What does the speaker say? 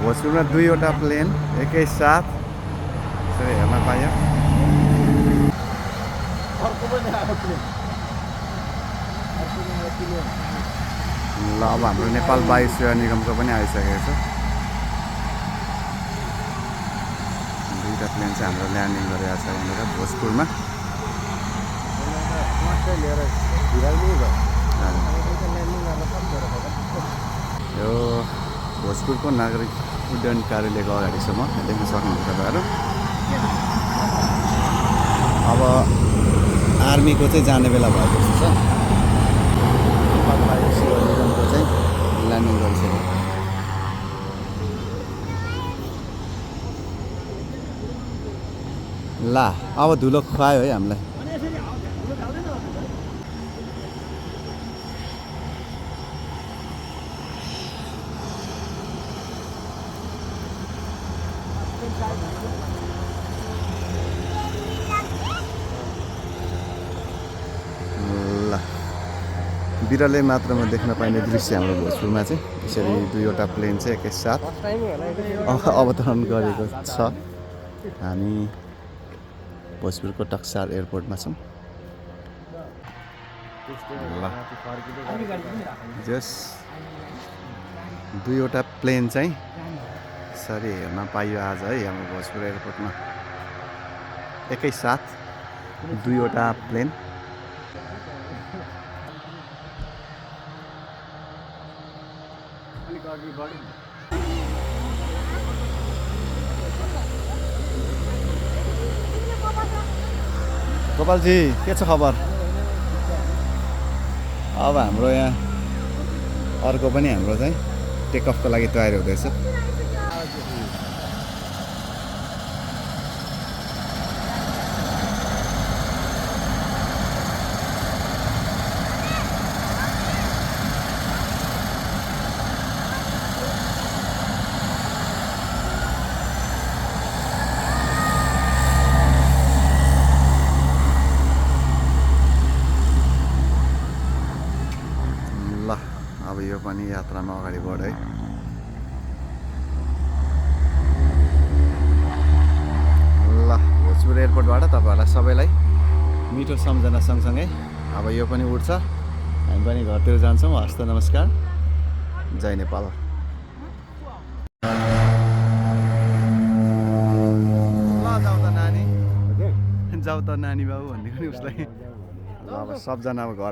भोजपुरमा दुईवटा प्लेन एकैसाथ यसरी हेर्न पाइयो। ल अब हाम्रो नेपाल वायु सेवा निगमको पनि आइसकेको छ। दुईवटा प्लेन चाहिँ हाम्रो ल्यान्डिङ गरिरहेको छ यहाँनिर भोजपुरमा। यो भोजपुरको नागरिक उड्डयन कार्यालयको अगाडि छ, म देख्न सक्नुहुन्छ तपाईँहरू। अब आर्मीको चाहिँ जाने बेला भएको जस्तो छ। नेपाल वायु सेवा निगमको चाहिँ ल्यान्डिङ गरिसक्यो। ला अब धुलो खुवायो है हामीलाई। ल बिरलै मात्रामा देख्न पाइने दृश्य हाम्रो भोजपुरमा चाहिँ यसरी दुईवटा प्लेन चाहिँ एकैसाथ अवतरण गरेको छ। हामी भोजपुरको टक्सार एयरपोर्टमा छौँ। ल जस दुईवटा प्लेन चाहिँ यसरी हेर्न पाइयो आज है हाम्रो भोजपुर एयरपोर्टमा एकैसाथ दुईवटा प्लेन। गोपालजी के छ खबर? अब हाम्रो यहाँ अर्को पनि हाम्रो चाहिँ टेक अफको लागि तयारी हुँदैछ। अब यो पनि यात्रामा अगाडि बढ्यो है। ल भोजपुर एयरपोर्टबाट तपाईँहरूलाई सबैलाई मिठो सम्झना सँगसँगै अब यो पनि उड्छ। हामी पनि घरतिर जान्छौँ। हस्त नमस्कार, जय नेपाल। ल जाऊ त नानी, जाऊ त नानी बाबु भन्ने पनि उसलाई। ल अब सबजना अब घर